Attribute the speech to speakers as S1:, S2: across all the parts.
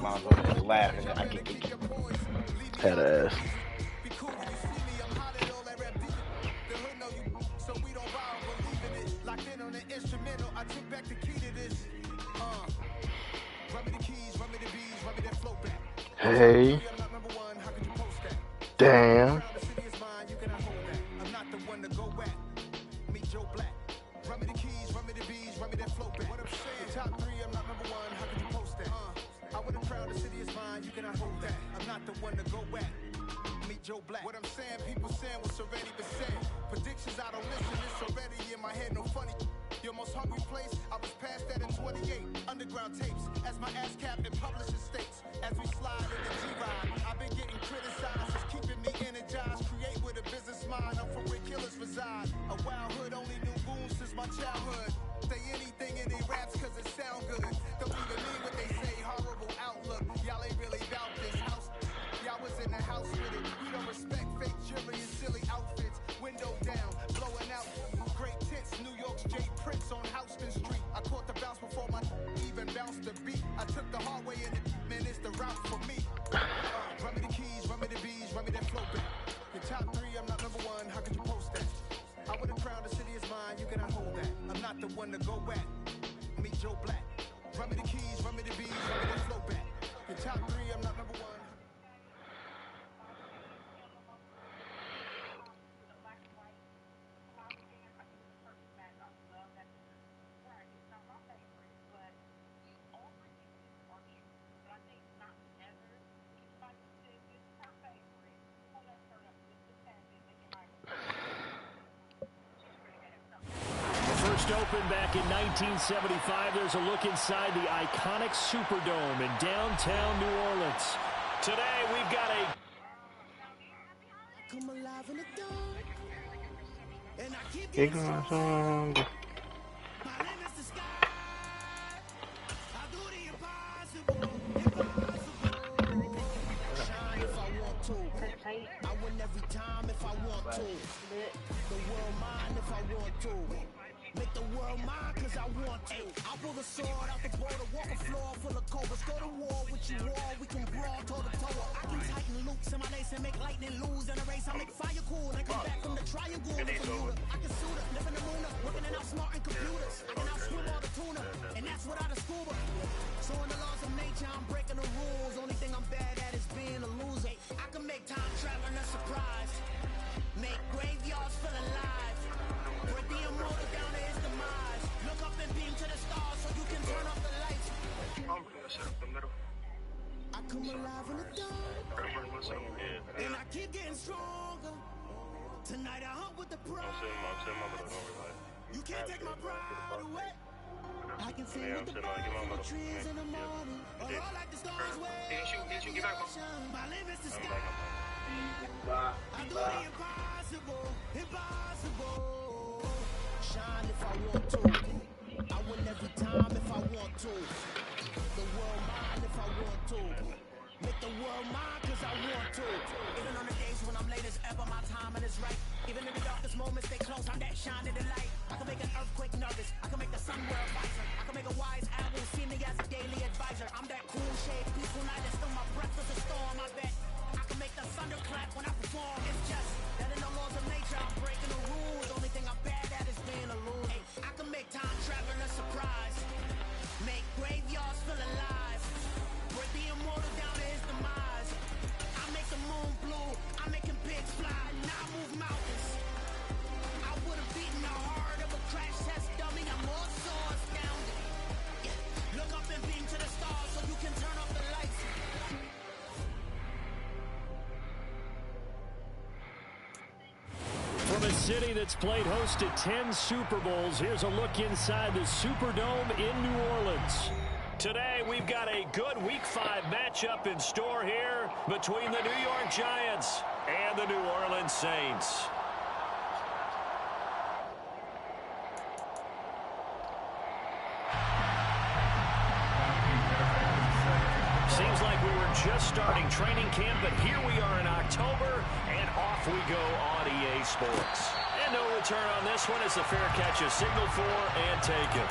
S1: moms over there laughing. I get.
S2: Had ass. Hey. Damn.
S3: What I'm saying, people saying what's already been said. Predictions, I don't listen, it's already in my head, no funny. Your most hungry place, I was past that in 28. Underground tapes, as my ass cap in publishing states. As we slide in the G-Ride, I've been getting criticized, it's keeping me energized. Create with a business mind, I'm from where killers reside. A wild hood, only knew goons since my childhood. Say anything in they raps cause it sound good. Don't even mean what they say, horrible outlook. Y'all ain't really about this house. Y'all was in the house with it. We don't respect fake jewelry and silly outfits. Window down, blowing out. Great tits, New York's J. Prince on Houston Street. I caught the bounce before my even bounced the beat. I took the hard way in it, man, it's the route for me. Run me the keys, run me the bees, run me that flow back. Your top three, I'm not number one, how could you post that? I would have crowned the city is mine, you cannot hold that. I'm not the one to go at. Meet Joe Black. Run me the keys, run me the bees, run me that flow back. Your top three, I'm not number one.
S4: First opened back in 1975, there's a look inside the iconic Superdome in downtown New Orleans. Today, we've got a...
S3: Come alive in the dark. And I keep
S2: Big song.
S3: My limits the sky. I do the impossible. Shine if I want to. I win every time if I want to. The world mine if I want to. Make the world mine cause I want to. I pull the sword out the border, walk a floor full of cobras. Go to war with you all, we can brawl toe to toe. I can tighten loops in my lace and make lightning lose in a race. I make fire cool and come back from the triangle. I can shoot it, live in the moon, working and outsmarting computers. I can outswim all the tuna, and that's without a scuba. So in the laws of nature, I'm breaking the rules. Only thing I'm bad at is being a loser. I can make time traveling a surprise. Make graveyards feel alive. Break the immortal down to his demise. Look up and beam to the stars so you can turn off the lights. I come alive in the dark. And I keep getting stronger. Tonight I hunt with the pride. You can't take my pride away. I can see with the birds in the trees in the morning. Or all like the stars way. My limits to sky. I do the impossible, impossible. Shine if I want to. I win every time if I want to. The world mine if I want to. Make the world mine cause I want to. Even on the days when I'm late as ever, my timing is right. Even in the darkest moments, stay close, I'm that shining the light. I can make an earthquake nervous, I can make the sun wear a visor. I can make a wise owl see me as a daily advisor. I'm that cool shade, peaceful night, and still my breath is a storm, I bet. I can make the thunder clap when I perform. It's just that in the laws of nature, I'm breaking the rules. Only thing I'm bad at is being a loser. Hey, I can make time traveling a surprise. Make graveyards feel alive. Break the immortal down to his demise. I make the moon blue. I'm making pigs fly. Now I move mountains. I would have beaten the heart of a crash test dummy. I'm more so astounded. Yeah. Look up and beam to the stars so you can turn off the lights.
S4: From a city that's played host to 10 Super Bowls, here's a look inside the Superdome in New Orleans. Today, we've got a good Week 5 matchup in store here between the New York Giants and the New Orleans Saints. Seems like we were just starting training camp, but here we are in October, and off we go on EA Sports. And no return on this one. It's a fair catch, a signal for, and take it.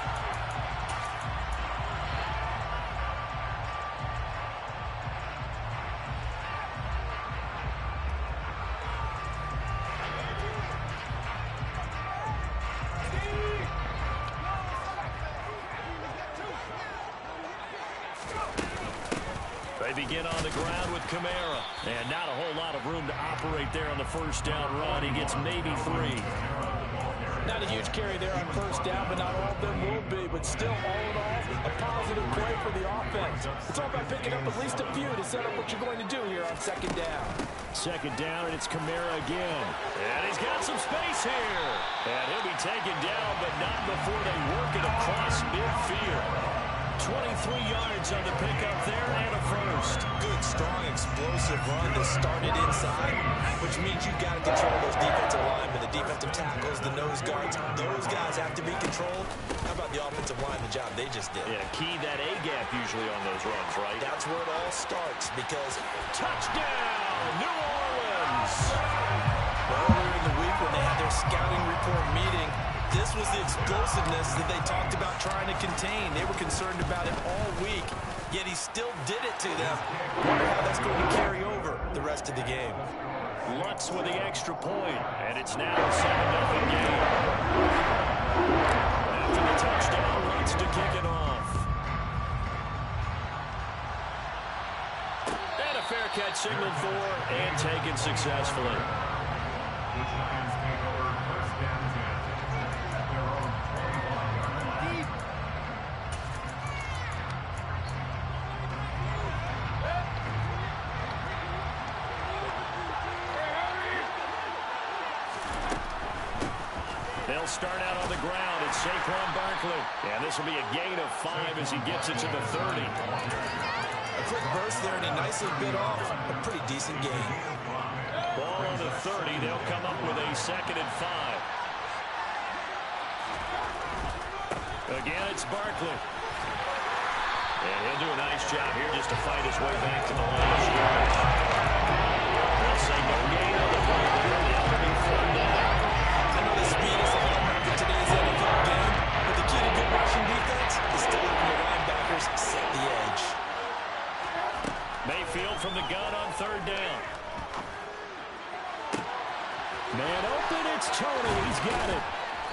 S4: They begin on the ground with Kamara. And not a whole lot of room to operate there on the first down run. He gets maybe 3.
S5: Not a huge carry there on first down, but not all of them will be. But still, all in all, a positive play for the offense. It's all about picking up at least a few to set up what you're going to do here on second down.
S4: Second down, and it's Kamara again. And he's got some space here. And he'll be taken down, but not before they work it across midfield. 23 yards on the pickup there and a first.
S5: Good, strong, explosive run that started inside, which means you've got to control those defensive linemen, the defensive tackles, the nose guards. Those guys have to be controlled. How about the offensive line, the job they just did?
S4: Yeah, key that A-gap usually on those runs, right?
S5: That's where it all starts because
S4: touchdown, New Orleans!
S5: Earlier in the week when they had their scouting report meeting, this was the explosiveness that they talked about trying to contain. They were concerned about it all week, yet he still did it to them. Wonder how that's going to carry over the rest of the game.
S4: Lutz with the extra point, and it's now a 7-0 game. After the touchdown, Lutz to kick it off. And a fair catch signaled for and taken successfully. They'll start out on the ground. It's Saquon Barkley. And this will be a gain of 5 as he gets it to the 30.
S5: A quick burst there, and he nicely bit off a pretty decent gain.
S4: Ball on the 30. They'll come up with a 2nd and 5. Again, it's Barkley. And he'll do a nice job here just to fight his way back to the line of scrimmage. They'll say no gain on the play there. They'll be 4 down.
S5: I know the speed is a hallmark of today's NFL game, but the key to good rushing defense is still letting the linebackers set the edge.
S4: Mayfield from the gun on 3rd down. Man open, it's Tony. He's got it.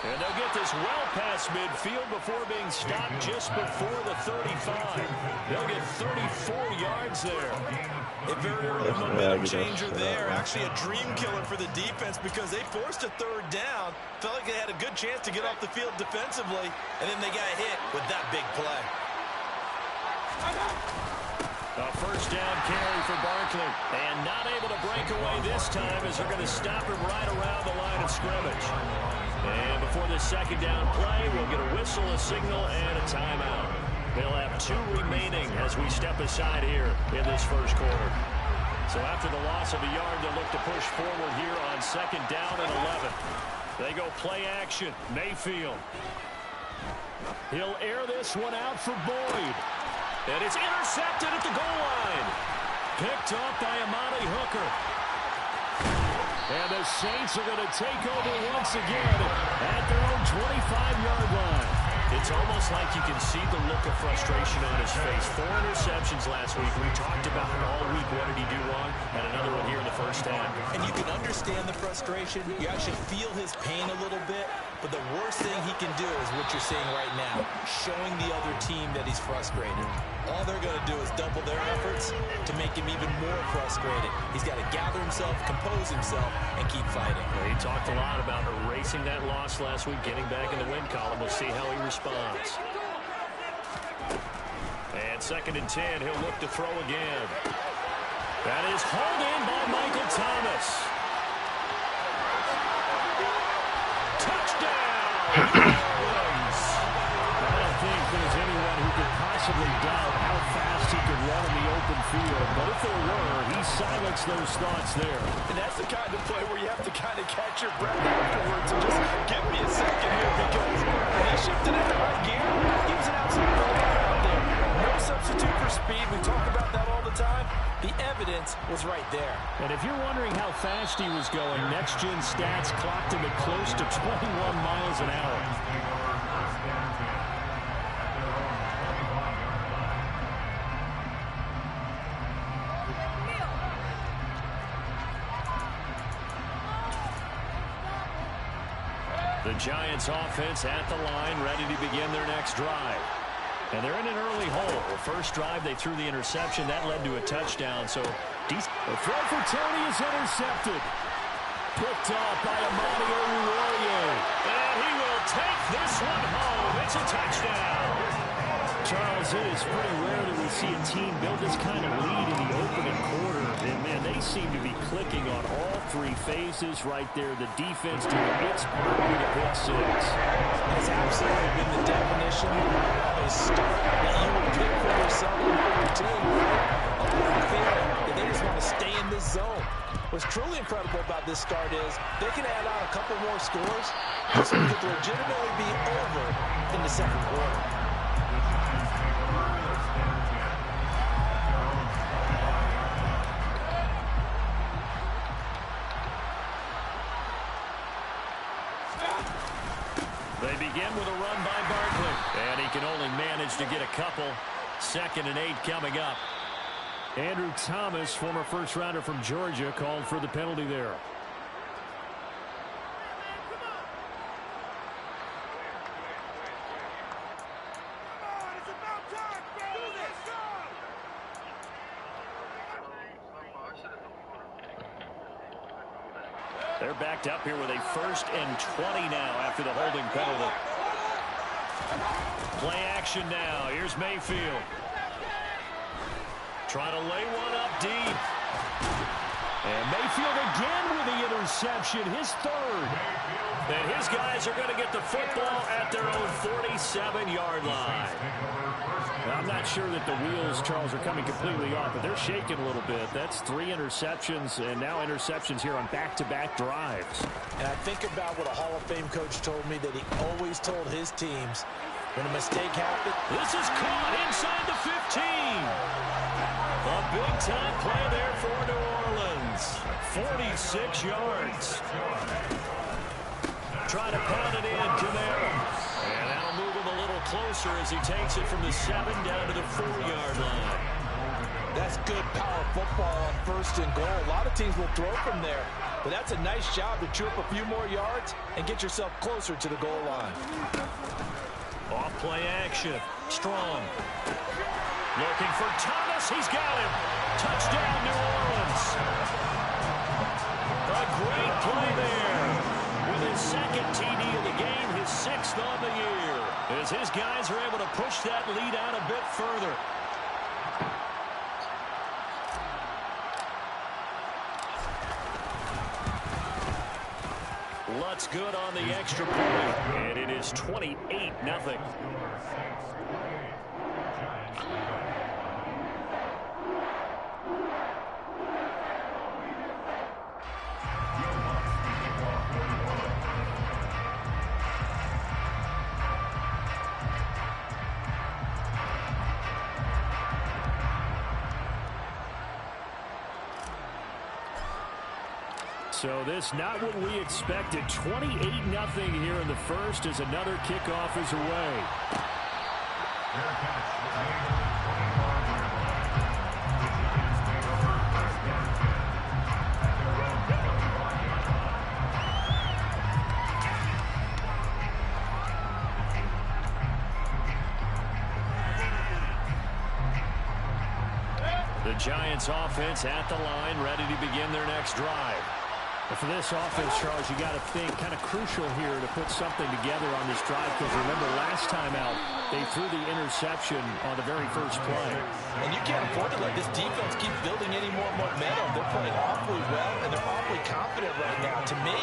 S4: And they'll get this well past midfield before being stopped just before the 35. They'll get 34 yards there.
S5: A very early momentum changer there. Actually a dream killer for the defense because they forced a 3rd down. Felt like they had a good chance to get off the field defensively, and then they got hit with that big play.
S4: A 1st down carry for Barkley. And not able to break away this time as they're going to stop him right around the line of scrimmage. And before this 2nd down play, we'll get a whistle, a signal, and a timeout. They'll have 2 remaining as we step aside here in this 1st quarter. So after the loss of a yard, they'll look to push forward here on 2nd down and 11. They go play action. Mayfield. He'll air this one out for Boyd. And it's intercepted at the goal line. Picked off by Amani Hooker. And the Saints are going to take over once again at their own 25-yard line. It's almost like you can see the look of frustration on his face. 4 interceptions last week. We talked about it all week. What did he do wrong? And another one here in the 1st half.
S5: And you can understand the frustration. You actually feel his pain a little bit. But the worst thing he can do is what you're seeing right now, showing the other team that he's frustrated. All they're going to do is double their efforts to make him even more frustrated. He's got to gather himself, compose himself, and keep fighting.
S4: Well, he talked a lot about erasing that loss last week, getting back in the win column. We'll see how he responds. And 2nd and 10, he'll look to throw again. That is hauled in by Michael Thomas. Touchdown! I don't think there's anyone who could possibly doubt how fast he could run in the open field. But if there were, he silenced those thoughts there.
S5: And that's the kind of play where you have to kind of catch your breath afterwards and just give me a second here because when he shifted into right gear, he was an absolute bulldog out there. No substitute for speed. We talk about that all the time. The evidence was right there.
S4: And if you're wondering how fast he was going, next-gen stats clocked him at close to 21 miles an hour. The Giants offense at the line, ready to begin their next drive. And they're in an early hole. First drive, they threw the interception. That led to a touchdown. So the throw for Tony is intercepted. Picked off by Amani Oruwariye. And he will take this one home. It's a touchdown. Charles, it is pretty rare that we see a team build this kind of lead in the opening quarter. And, man, they seem to be clicking on all three phases right there. The defense doing its part with a pick six.
S5: That's absolutely been the definition of a start that you would pick for yourself and for your team. A feeling that they just want to stay in this zone. What's truly incredible about this start is they can add on a couple more scores. This one could legitimately be over in the second quarter.
S4: They begin with a run by Barkley. And he can only manage to get a couple. 2nd and 8 coming up. Andrew Thomas, former first-rounder from Georgia, called for the penalty there. They're backed up here with a 1st and 20 now after the holding penalty. Play action now. Here's Mayfield. Trying to lay one up deep. And Mayfield again with the interception, his 3rd. And his guys are going to get the football at their own 47-yard line. Now, I'm not sure that the wheels, Charles, are coming completely off, but they're shaking a little bit. That's 3 interceptions, and now interceptions here on back-to-back drives.
S5: And I think about what a Hall of Fame coach told me that he always told his teams when a mistake happened.
S4: This is caught inside the 15. A big-time play there for New Orleans. 46 yards. Try to pound it in, Camara. And that'll move him a little closer as he takes it from the 7 down to the 4-yard line.
S5: That's good power football on 1st and goal. A lot of teams will throw from there, but that's a nice job to chew up a few more yards and get yourself closer to the goal line.
S4: Off play action. Strong. Looking for Thomas. He's got him. Touchdown, New Orleans. A great play there. With his 2nd TD of the game, his 6th on the year. As his guys are able to push that lead out a bit further. Lutz good on the extra point. And it is 28-0. So this not what we expected. 28-0 here in the first as another kickoff is away. The Giants offense at the line, ready to begin their next drive. But for this offense, Charles, you got to think kind of crucial here to put something together on this drive, because remember last time out they threw the interception on the very first play.
S5: And you can't afford to let this defense keep building any more momentum. They're playing awfully well, and they're awfully confident right now. To me,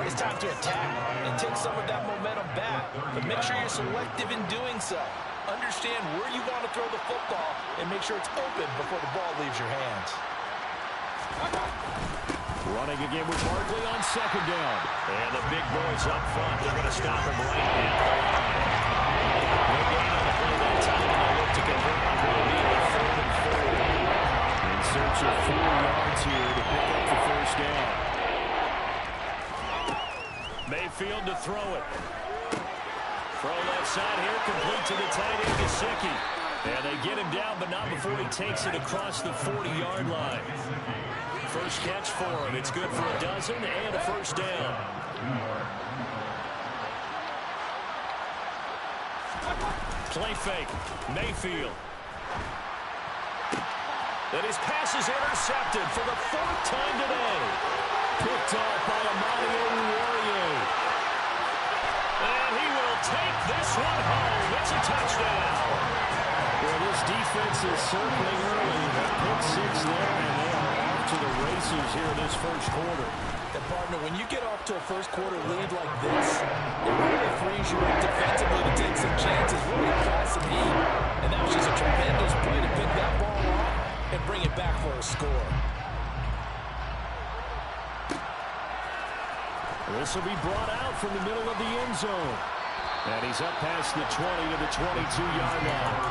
S5: it's time to attack and take some of that momentum back. But make sure you're selective in doing so. Understand where you want to throw the football and make sure it's open before the ball leaves your hands.
S4: Running again with Barkley on 2nd down. And the big boys up front. They're going to stop him right now. No gain on the play that time. And they look to convert on what will be a 3rd and 4. In search of 4 yards here to pick up the 1st down. Mayfield to throw it. Throw left side here, complete to the tight end, Gesicki. And they get him down, but not before he takes it across the 40-yard line. First catch for him. It's good for a dozen and a 1st down. Play fake. Mayfield. And his pass is intercepted for the 4th time today. Picked off by Amani Oruwariye. And he will take this one home. It's a touchdown. Well, this defense is circling early. Pick 6 there, and they are off to the races here in this first quarter.
S5: And partner, when you get off to a first quarter lead like this, it really frees you up defensively to take some chances, really apply some heat. And that was just a tremendous play to pick that ball off and bring it back for a score.
S4: This will be brought out from the middle of the end zone. And he's up past the 20 to the 22-yard line.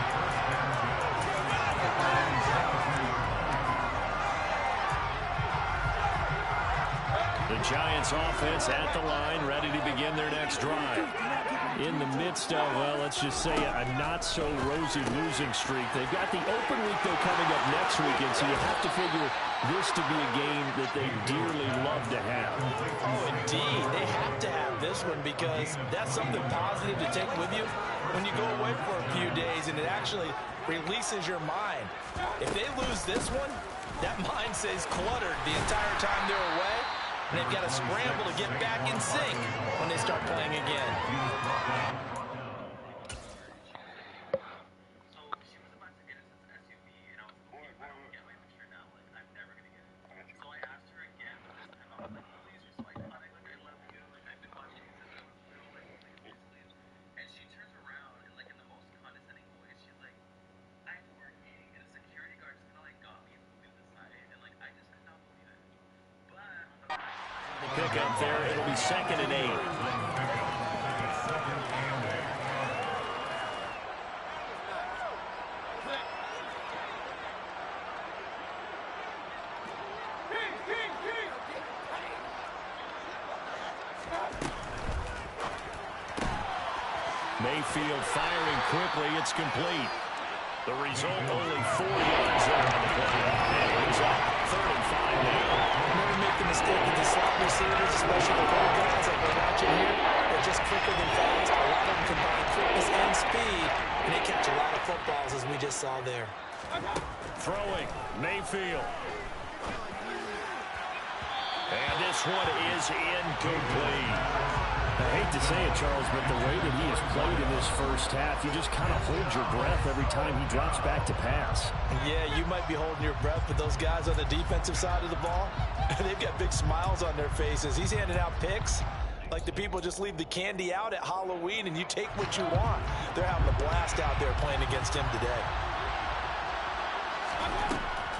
S4: The Giants offense at the line, ready to begin their next drive. In the midst of, well, let's just say a not-so-rosy losing streak. They've got the open week, though, coming up next weekend, so you have to figure this to be a game that they dearly love to have.
S5: Oh, indeed. They have to have this one because that's something positive to take with you when you go away for a few days, and it actually releases your mind. If they lose this one, that mind stays cluttered the entire time they're away. And they've got to scramble to get back in sync when they start playing again.
S4: Pick up there. It'll be 2nd and 8. Mayfield firing quickly. It's complete. The result, only 4 yards there on the play. And he's up 3rd and 5 now.
S5: Never make the mistake of the slot receivers, especially the little guys like we're watching here. They're just quicker than fast. A lot of them combine quickness and speed, and they catch a lot of footballs, as we just saw there.
S4: Throwing, Mayfield. And this one is incomplete. I hate to say it, Charles, but the way that he has played in this first half, you just kind of hold your breath every time he drops back to pass.
S5: Yeah, you might be holding your breath, but those guys on the defensive side of the ball, they've got big smiles on their faces. He's handing out picks like the people just leave the candy out at Halloween and you take what you want. They're having a blast out there playing against him today.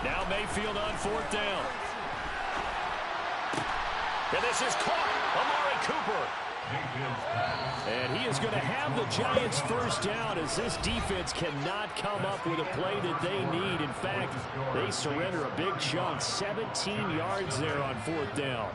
S4: Now Mayfield on 4th down. And this is caught. Amari Cooper. And he is going to have the Giants first down as this defense cannot come up with a play that they need. In fact, they surrender a big chunk. 17 yards there on 4th down.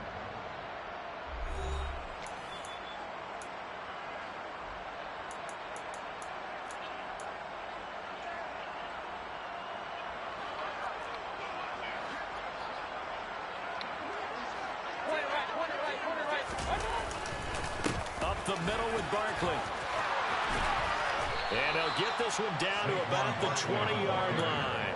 S4: The middle with Barkley. And they'll get this one down to about the 20-yard line.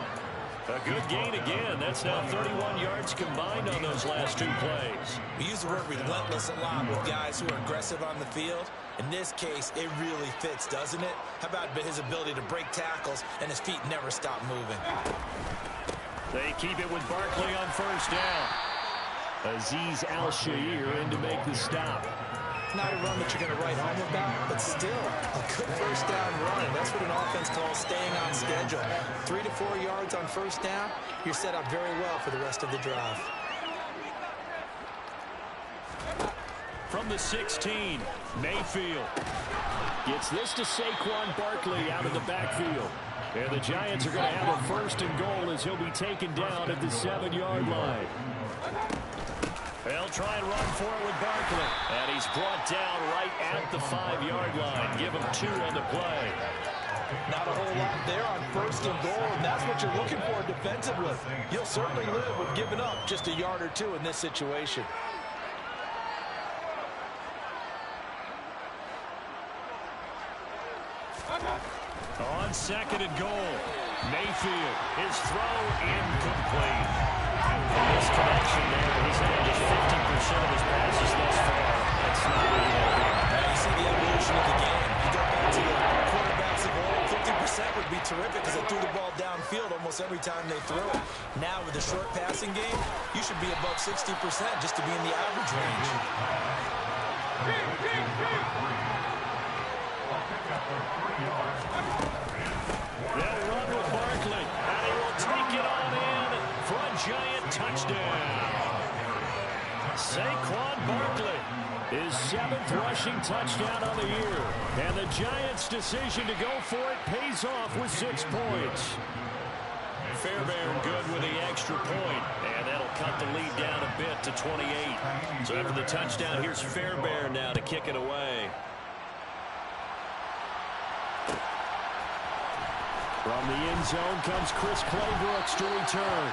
S4: A good gain again. That's now 31 yards combined on those last 2 plays.
S5: We use the word relentless a lot with guys who are aggressive on the field. In this case, it really fits, doesn't it? How about his ability to break tackles and his feet never stop moving?
S4: They keep it with Barkley on 1st down. Azeez Al-Shaair in to make the stop.
S5: Not a run that you're going to write home about, but still a good 1st down run. That's what an offense calls staying on schedule. 3 to 4 yards on 1st down, you're set up very well for the rest of the drive.
S4: From the 16, Mayfield gets this to Saquon Barkley out of the backfield. And the Giants are going to have a 1st and goal as he'll be taken down at the 7-yard line. They'll try and run for it with Barkley. And he's brought down right at the 5-yard line. Give him 2 on the play.
S5: Not a whole lot there on 1st and goal, and that's what you're looking for defensively. You'll certainly live with giving up just a yard or 2 in this situation.
S4: second and goal. Mayfield, his throw incomplete. This connection there, he's had just 50% of his passes thus far. That's not what he had been.
S5: You see the evolution of the game. You go back to the quarterbacks of old, 50% would be terrific because they threw the ball downfield almost every time they threw it. Now with the short passing game, you should be above 60% just to be in the average range.
S4: They'll run with Barkley, and he will take it on in for a giant touchdown. Saquon Barkley, his 7th rushing touchdown on the year. And the Giants' decision to go for it pays off with 6 points. Fairbairn good with the extra point, and that'll cut the lead down a bit to 28. So after the touchdown, here's Fairbairn now to kick it away. From the end zone comes Chris Claybrooks to return.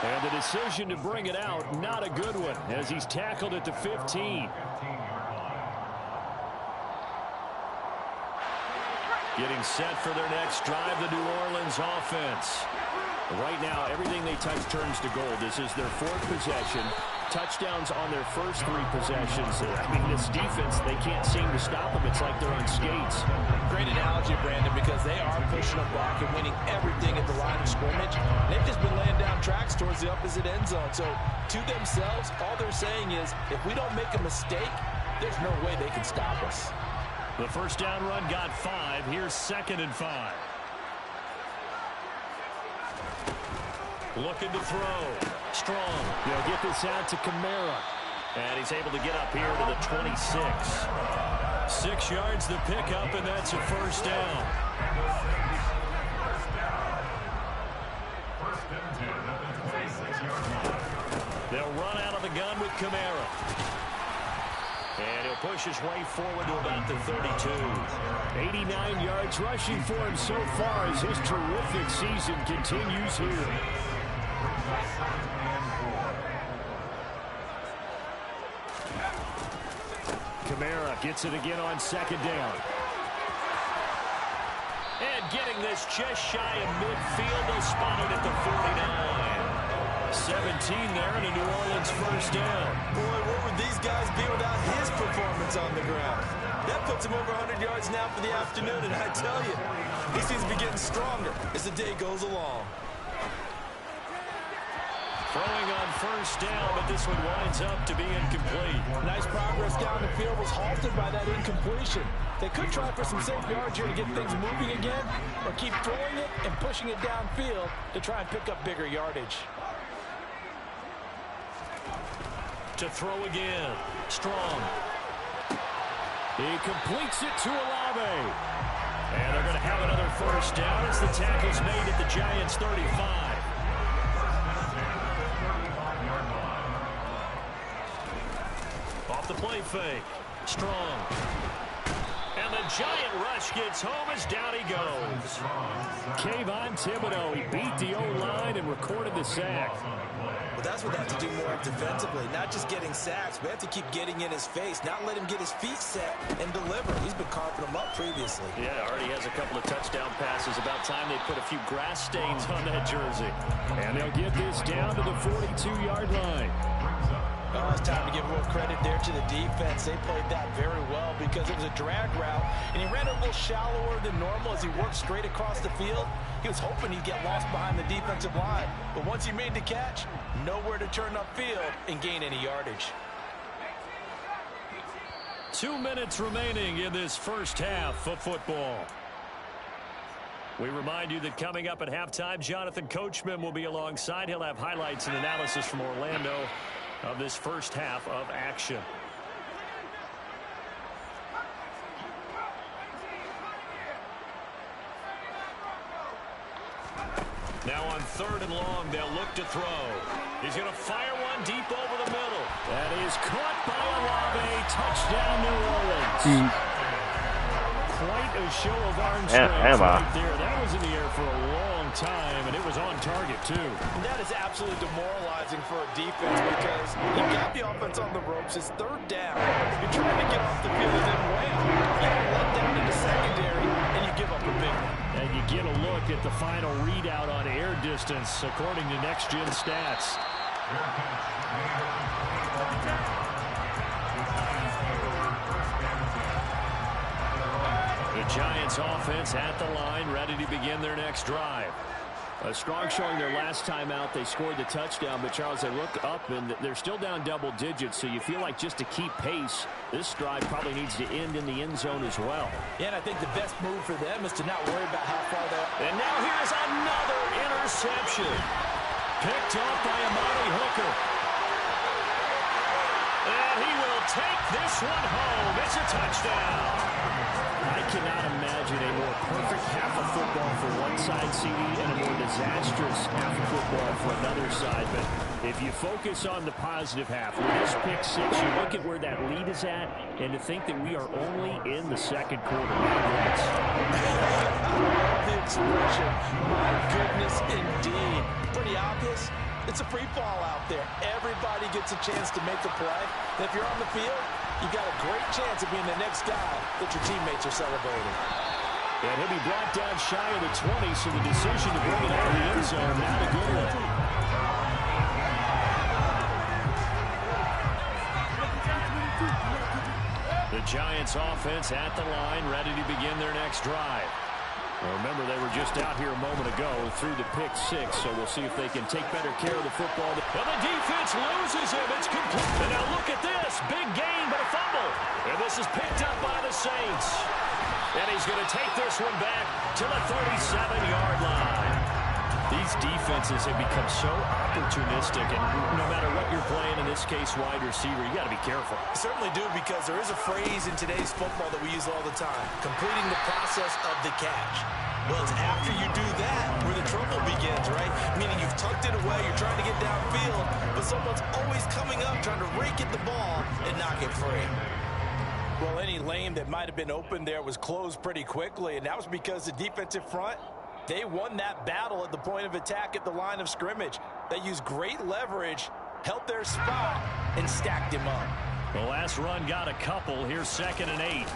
S4: And the decision to bring it out, not a good one, as he's tackled at the 15. Getting set for their next drive, the New Orleans offense. Right now, everything they touch turns to gold. This is their 4th possession. Touchdowns on their first 3 possessions. I mean, this defense, they can't seem to stop them. It's like they're on skates.
S5: Great analogy, Brandon, because they are pushing them back and winning everything at the line of scrimmage. They've just been laying down tracks towards the opposite end zone. So to themselves, all they're saying is, if we don't make a mistake, there's no way they can stop us.
S4: The first down run got 5. Here's 2nd and 5. Looking to throw. Strong. They'll get this out to Kamara. And he's able to get up here to the 26. 6 yards the pickup, and that's a first down. They'll run out of the gun with Kamara. And he'll push his way forward to about the 32. 89 yards rushing for him so far as his terrific season continues here. Kamara gets it again on 2nd down. And getting this just shy of midfield, they'll spot it at the 49. 17 there and a New Orleans first down.
S5: Boy, where would these guys be without his performance on the ground? That puts him over 100 yards now for the afternoon, and I tell you, he seems to be getting stronger as the day goes along.
S4: Throwing on first down, but this one winds up to be incomplete.
S5: Nice progress down the field was halted by that incompletion. They could try for some safe yards here to get things moving again, or keep throwing it and pushing it downfield to try and pick up bigger yardage.
S4: To throw again. Strong. He completes it to Olave. And they're going to have another first down as the tackle's made at the Giants' 35. Off the play fake. Strong. And the giant rush gets home as down he goes. Kayvon Thibodeau, he beat the O-line and recorded the sack.
S5: Well, that's what they have to do more defensively, not just getting sacks. We have to keep getting in his face, not let him get his feet set and deliver. He's been carving them up previously.
S4: Yeah, already has a couple of touchdown passes. About time they put a few grass stains on that jersey. And they'll get this down to the 42-yard line.
S5: Oh, it's time to give a little credit there to the defense. They played that very well because it was a drag route, and he ran a little shallower than normal as he worked straight across the field. He was hoping he'd get lost behind the defensive line, but once he made the catch, nowhere to turn upfield and gain any yardage.
S4: 2 minutes remaining in this first half of football. We remind you that coming up at halftime, Jonathan Coachman will be alongside. He'll have highlights and analysis from Orlando of this first half of action. Now on 3rd and long, they'll look to throw. He's going to fire one deep over the middle. That is caught by Olave. Touchdown, New Orleans. Quite a show of arm strength right there. That was in the air for a long time, and it was on target, too.
S5: And that is absolutely demoralizing for a defense because you got the offense on the ropes. It's 3rd down. You're trying to get off the field and then wham. You get let down in the secondary, and you give up a big one.
S4: And you get a look at the final readout on air distance, according to Next Gen Stats. The Giants offense at the line, ready to begin their next drive. A strong showing their last time out. They scored the touchdown, but Charles, they look up and they're still down double digits, so you feel like just to keep pace, this drive probably needs to end in the end zone as well.
S5: Yeah, and I think the best move for them is to not worry about how far they're...
S4: And now here's another interception. Picked off by Amari Hooker. And he will take this one home. It's a touchdown. I cannot imagine a more perfect half of football for one side, CD, and a more disastrous half of football for another side. But if you focus on the positive half, with this pick six, you look at where that lead is at, and to think that we are only in the second quarter.
S5: The expression, my goodness, indeed. Pretty obvious. It's a free fall out there. Everybody gets a chance to make a play. And if you're on the field, you've got a great chance of being the next guy that your teammates are celebrating.
S4: And he'll be brought down shy of the 20, so the decision to bring it out of the end zone, not a good one. The Giants offense at the line, ready to begin their next drive. Well, remember, they were just out here a moment ago through the pick six, so we'll see if they can take better care of the football. And the defense loses him. It's complete. And now look at this. Big gain, but a fumble. And this is picked up by the Saints. And he's going to take this one back to the 37-yard line. These defenses have become so opportunistic, and no matter what you're playing, in this case, wide receiver, you got to be careful.
S5: Certainly do, because there is a phrase in today's football that we use all the time, completing the process of the catch. Well, it's after you do that where the trouble begins, right? Meaning you've tucked it away, you're trying to get downfield, but someone's always coming up trying to rake at the ball and knock it free. Well, any lane that might have been open there was closed pretty quickly, and that was because the defensive front, they won that battle at the point of attack at the line of scrimmage. They used great leverage, held their spot, and stacked him up.
S4: The last run got a couple. Here's 2nd and 8.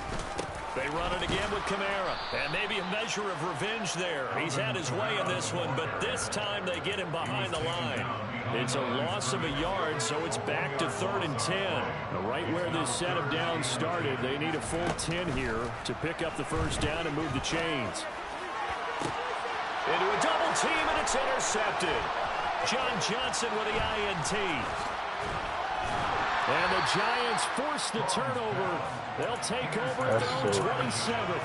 S4: They run it again with Kamara. And maybe a measure of revenge there. He's had his way in this one, but this time they get him behind the line. It's a loss of a yard, so it's back to 3rd and 10. Right where this set of downs started, they need a full 10 here to pick up the first down and move the chains. Into a double team, and it's intercepted. John Johnson with the INT. And the Giants force the turnover. They'll take over at their own 27.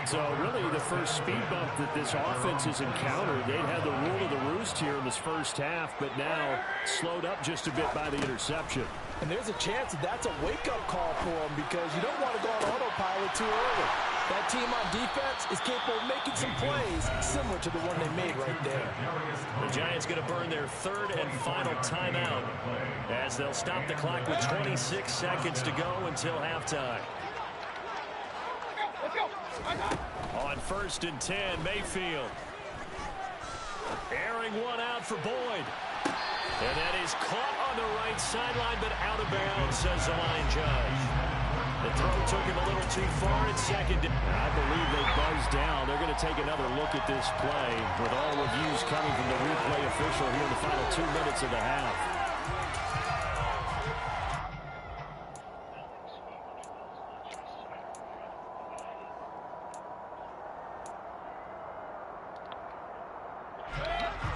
S4: So really the first speed bump that this offense has encountered. They'd had the rule of the roost here in this first half, but now slowed up just a bit by the interception.
S5: And there's a chance that that's a wake-up call for them, because you don't want to go on autopilot too early. That team on defense is capable of making some plays similar to the one they made right there.
S4: The Giants going to burn their 3rd and final timeout as they'll stop the clock with 26 seconds to go until halftime. On 1st and 10, Mayfield. Airing one out for Boyd. And that is caught on the right sideline, but out of bounds, says the line judge. The throw took him a little too far at 2nd. I believe they buzzed down. They're going to take another look at this play with all reviews coming from the replay official here in the final 2 minutes of the half.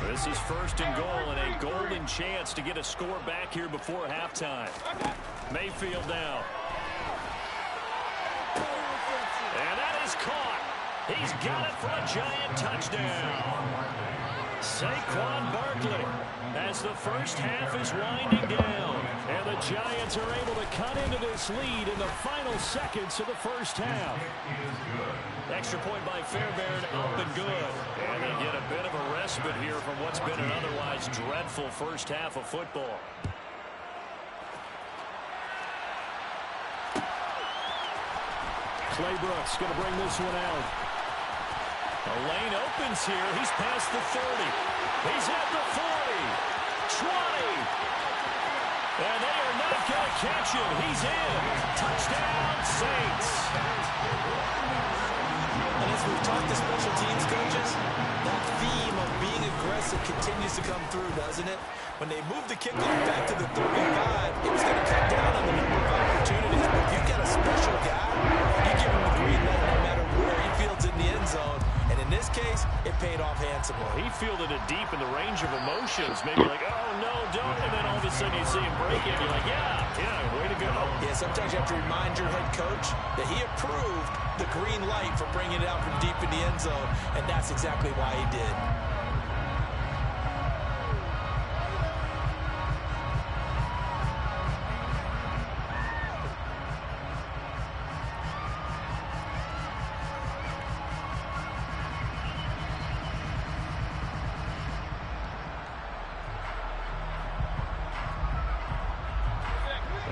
S4: This is 1st and goal, and a golden chance to get a score back here before halftime. Mayfield now. And that is caught. He's got it for a Giant touchdown. Saquon Barkley as the first half is winding down. And the Giants are able to cut into this lead in the final seconds of the first half. Extra point by Fairbairn, up and good. And they get a bit of a respite here from what's been an otherwise dreadful first half of football. Clay Brooks going to bring this one out. The lane opens here. He's past the 30. He's at the 40. 20. And they are not going to catch him. He's in. Touchdown, Saints.
S5: And as we've talked to special teams coaches, that theme of being aggressive continues to come through, doesn't it? When they moved the kickoff back to the 35, it was going to cut down on the number of opportunities. But if you've got a special guy, you give him the green light no matter where he fields in the end zone. And in this case, it paid off handsomely.
S4: Well, he fielded it deep in the range of emotions. Maybe like, oh, no, don't. And then all of a sudden you see him break it. You're like, yeah, way to go.
S5: Yeah, sometimes you have to remind your head coach that he approved the green light for bringing it out from deep in the end zone. And that's exactly why he did.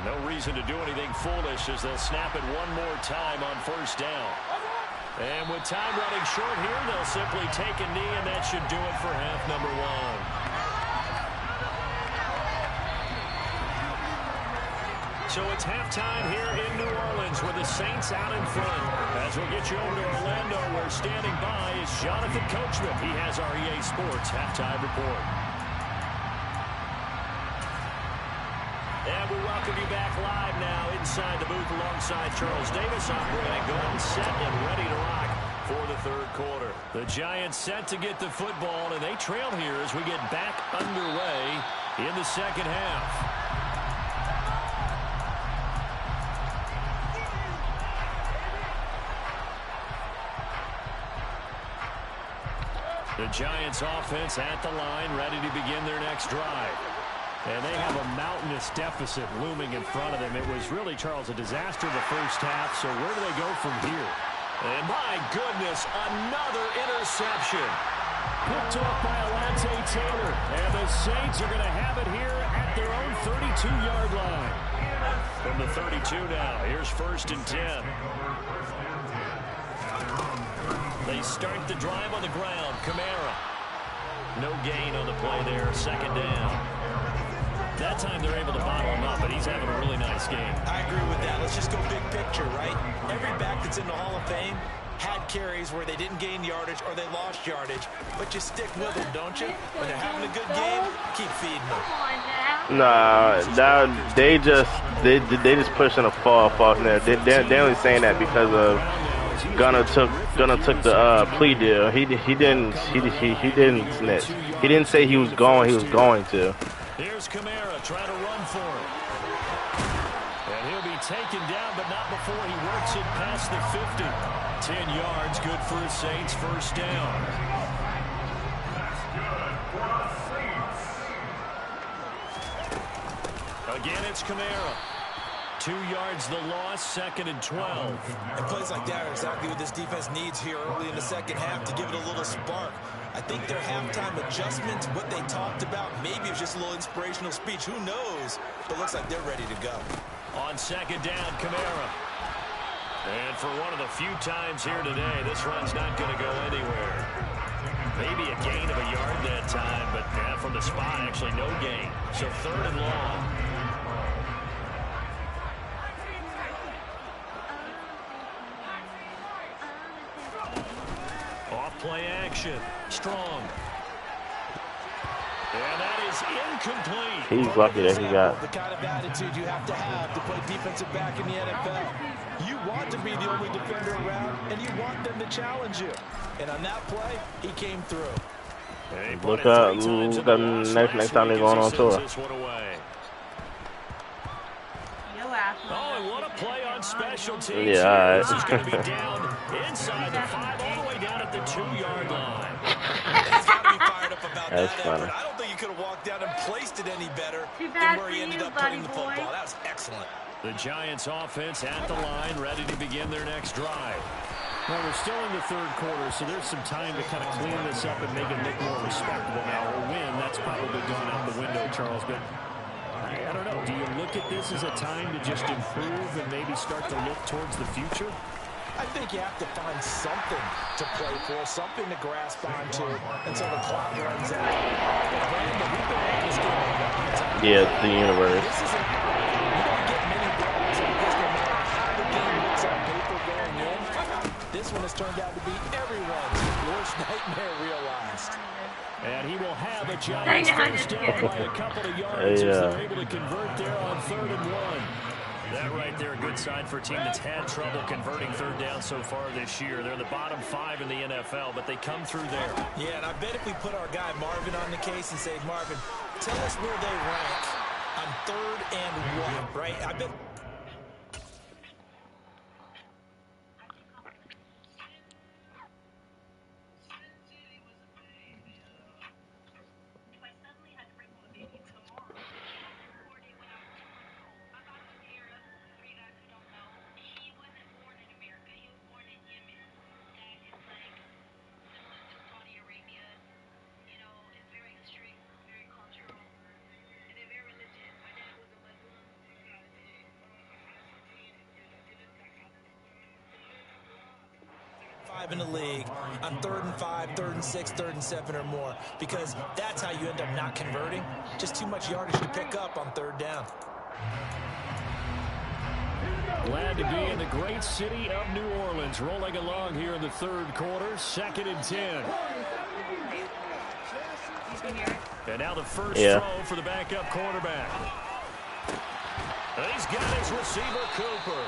S4: No reason to do anything foolish as they'll snap it one more time on first down. And with time running short here, they'll simply take a knee, and that should do it for half number one. So it's halftime here in New Orleans with the Saints out in front. As we'll get you over to Orlando, where standing by is Jonathan Coachman. He has our EA Sports halftime report. And we welcome you back live now inside the booth alongside Charles Davis, operating gun, set, and ready to rock for the third quarter. The Giants set to get the football, and they trail here as we get back underway in the second half. The Giants offense at the line, ready to begin their next drive. And they have a mountainous deficit looming in front of them. It was really, Charles, a disaster the first half, so where do they go from here? And my goodness, another interception. Picked off by Alante Taylor. And the Saints are going to have it here at their own 32-yard line. From the 32 now, here's 1st and 10. They start the drive on the ground. Kamara. No gain on the play there, 2nd down. That time they're able to bottle him up, but he's having a really nice game.
S5: I agree with that. Let's just go big picture, right? Every back that's in the Hall of Fame had carries where they didn't gain yardage or they lost yardage, but you stick with them, don't you? When they're having a good game, keep feeding them.
S2: Nah, they just pushing a fall off there. They're only saying that because of Gunner took the plea deal. He didn't snitch. He didn't say he was going. He was going to.
S4: Here's Kamara trying to run for it. And he'll be taken down, but not before he works it past the 50. 10 yards, good for the Saints, 1st down. Again, it's Kamara. 2 yards the loss, 2nd and 12.
S5: And plays like that are exactly what this defense needs here early in the second half to give it a little spark. I think their halftime adjustment, what they talked about, maybe it was just a little inspirational speech. Who knows? But looks like they're ready to go.
S4: On 2nd down, Kamara. And for one of the few times here today, this run's not going to go anywhere. Maybe a gain of a yard that time, but from the spot, actually no gain. So 3rd and long. Play action. Strong. And that is incomplete.
S2: He's lucky that he got.
S5: The kind of attitude you have to play defensive back in the NFL. You want to be the only defender around, and you want them to challenge you. And on that play, he came through.
S2: Look up next time they're going on tour.
S4: Oh, and what a play on special teams.
S2: Yeah, all right.
S4: This is going to be down inside the 5, all the way down at the 2-yard line.
S5: He's got to be fired up about
S2: That's
S5: that
S2: funny.
S5: effort. I don't think he could have walked down and placed it any better than where he ended up putting the football. That was excellent.
S4: The Giants offense at the line, ready to begin their next drive. Well, we're still in the 3rd quarter, so there's some time to kind of clean this up and make it look more respectable now. A win, that's probably gone out the window, Charles, but I don't know. Do you look at this as a time to just improve and maybe start to look towards the future?
S5: I think you have to find something to play for, something to grasp onto until the clock runs out.
S2: Yeah, the universe.
S5: This isn't, you don't get many balls, and just no matter how the game looks on paper going in, this one has turned out to be getting there realized.
S4: And he will have a Giants first down by a couple of yards as they're able to convert there on 3rd and 1. That right there, a good sign for a team that's had trouble converting third down so far this year. They're the bottom 5 in the NFL, but they come through there.
S5: Yeah, and I bet if we put our guy Marvin on the case and say, Marvin, tell us where they rank on 3rd and 1, right? I bet. In the league on 3rd and 5, 3rd and 6, 3rd and 7 or more, because that's how you end up not converting. Just too much yardage to pick up on 3rd down.
S4: Glad to be in the great city of New Orleans, rolling along here in the 3rd quarter, 2nd and 10. And now the first throw for the backup quarterback. And he's got his receiver, Cooper.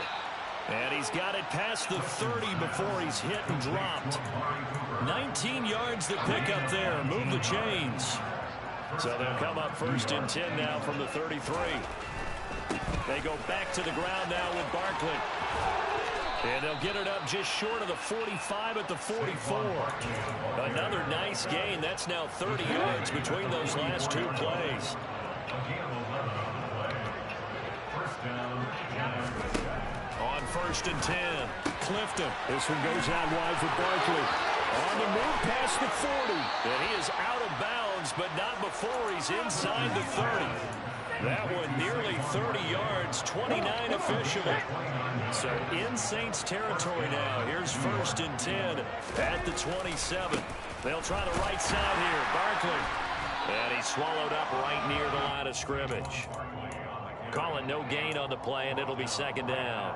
S4: And he's got it past the 30 before he's hit and dropped. 19 yards to pick up there. Move the chains. So they'll come up 1st and 10 now from the 33. They go back to the ground now with Barkley. And they'll get it up just short of the 45 at the 44. Another nice gain. That's now 30 yards between those last 2 plays. On 1st and 10, Clifton. This one goes out wide for Barkley. On the move past the 40. And he is out of bounds, but not before he's inside the 30. That one nearly 30 yards, 29 officially. So in Saints territory now. Here's 1st and 10 at the 27. They'll try the right side here. Barkley. And he's swallowed up right near the line of scrimmage. Call it no gain on the play, and it'll be 2nd down.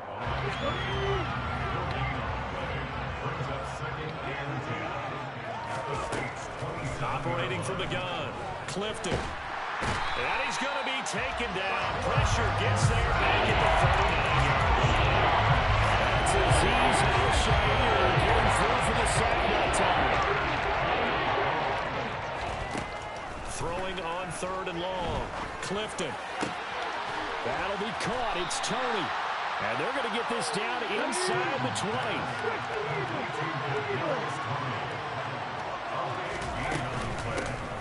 S4: Operating from the gun, Clifton. And he's going to be taken down. Pressure gets there back at the 39-yard line. That's Azeez Al-Shaair getting through for the sack that time. Throwing on 3rd and long. Clifton. That'll be caught. It's Tony. And they're going to get this down inside the 20.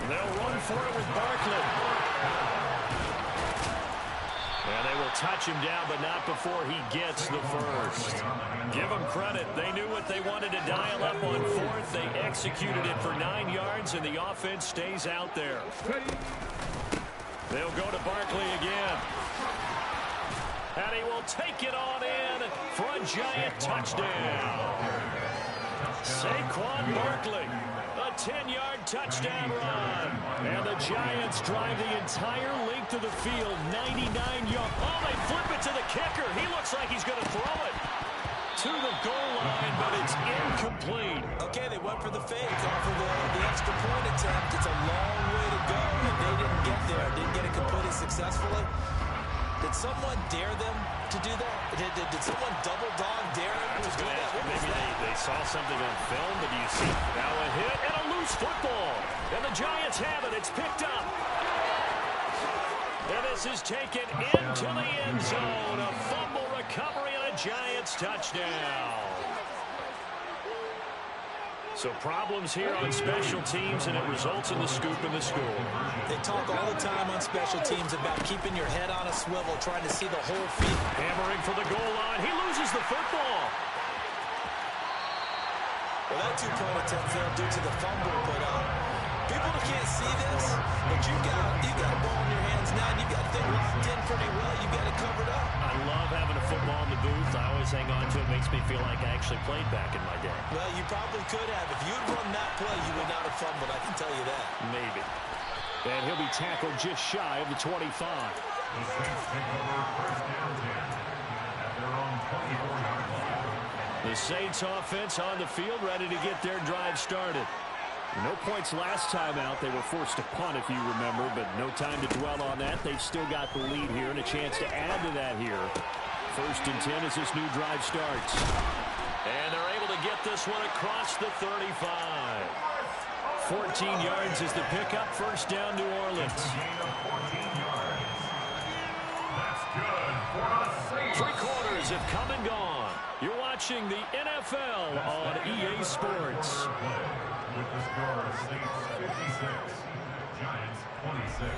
S4: They'll run for it with Barkley. And they will touch him down, but not before he gets the first. Give them credit. They knew what they wanted to dial up on 4th. They executed it for 9 yards, and the offense stays out there. They'll go to Barkley again. And he will take it on in for a Giant touchdown. Saquon Barkley, a 10-yard touchdown run. And the Giants drive the entire length of the field, 99 yards. Oh, they flip it to the kicker. He looks like he's going to throw it to the goal line, but it's incomplete.
S5: Okay, they went for the fake off of the extra point attempt. It's a long way to go, and they didn't get there. Didn't get it completed successfully. Did someone dare them to do that? Did someone double dog dare them to do that?
S4: Maybe they saw something on film, but you see now a hit and a loose football. And the Giants have it. It's picked up. And this is taken into the end zone. A fumble recovery and a Giants touchdown. So problems here on special teams, and it results in the scoop in the score.
S5: They talk all the time on special teams about keeping your head on a swivel, trying to see the whole field.
S4: Hammering for the goal line. He loses the football.
S5: Well, that 2-point attempt failed due to the fumble, but people can't see this, but you got a ball in your hands now, and you got things locked in pretty well. You got it covered up.
S4: I love having a football in the booth. I always hang on to it. Makes me feel like I actually played back in my day.
S5: Well, you probably could have. If you'd run that play, you would not have fumbled. I can tell you that.
S4: Maybe. And he'll be tackled just shy of the 25. The Saints offense on the field, ready to get their drive started. No points last time out. They were forced to punt, if you remember, but no time to dwell on that. They've still got the lead here and a chance to add to that here. 1st and 10 as this new drive starts. And they're able to get this one across the 35. 14 yards is the pickup. 1st down, New Orleans. 3 quarters have come and gone. You're watching the NFL on EA Sports.
S3: With the score, Saints 56, Giants 26.